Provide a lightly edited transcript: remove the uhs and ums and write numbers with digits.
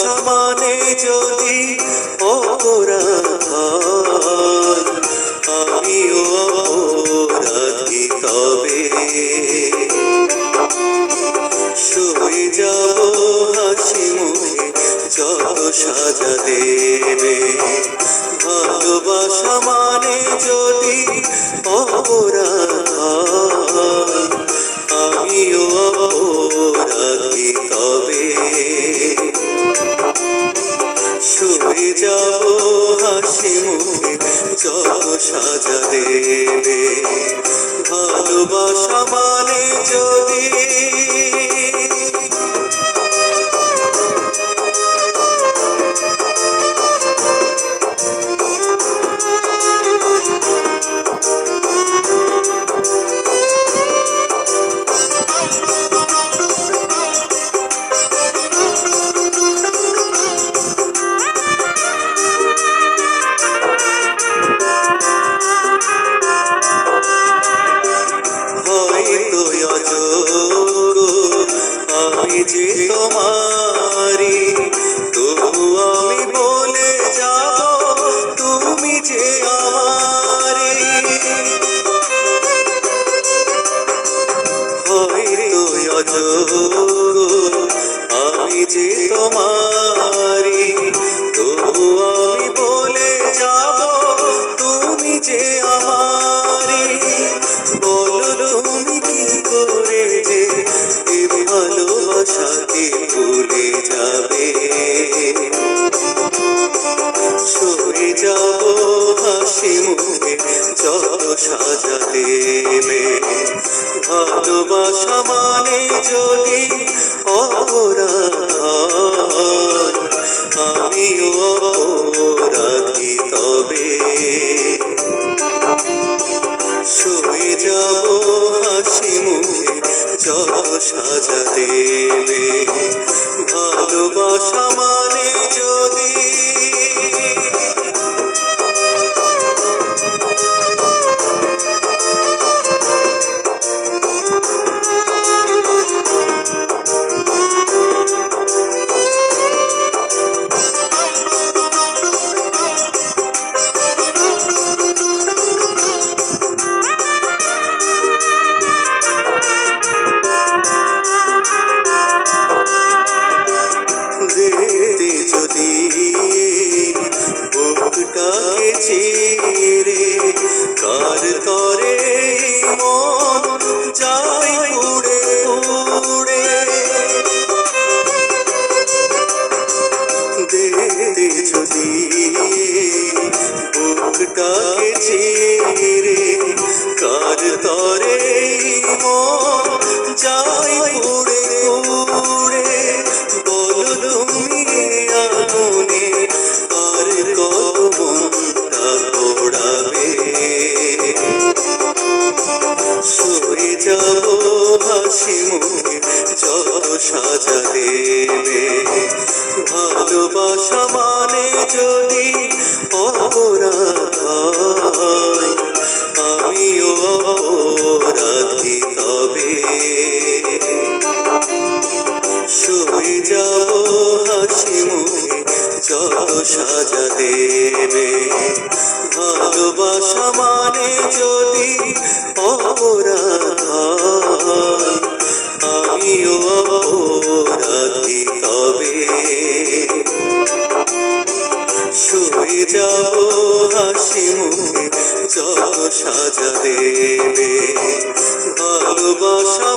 ভালোবাসা মানে যদি অপরাধ, আমিও অপরাধী, তবে শুয়ে যাব হাসি মুখে যত সাজা দেবে। ভালোবাসা মানে যদি অপরাধ, আমিও অপরাধী, তবে শুয়ে যাব হাসি মুখে যত সাজা দেবে। ভালোবাসা মানে যদি আমি যে তোমারি, তবু আমি বলে যাব তুমি যে আমারি। হয়তো অযোগ্য আমি যে তোমারি, তবু আমি বলে যাব তুমি যে আমারি। বলো তুমি কি করে যে ভালোবাসাকে ভুলে যাবে। শুয়ে যাব হাসি মুখে যত সাজা দেবে। ভালোবাসা মানে যদি অপরাধ, আমিও অপরাধী, তবে শুয়ে যাব হাসি মুখে যত সাজা দেবে। ভালোবাসা মানে যদি বুকটাকে চিরে কার তরে মন যাই উড়ে উড়ে। দেখতে যদি বুকটাকে চিরে কার তরে মন যাই উড়ে উড়ে। বলো তুমি আগুনে আর কত মনটা পোড়াবে। শুয়ে যাব হাসি মুখে যত সাজা দেবে। ভালোবাসা মানে যদি অপরাধ, আমিও অপরাধী, তবে শুয়ে যাব হাসি মুখে যত সাজা দেবে। ভালোবাসা মানে যদি অপরাধ, আমিও অপরাধী, তবে শুয়ে যাব হাসি মুখে যত সাজা দেবে। ভালোবাসা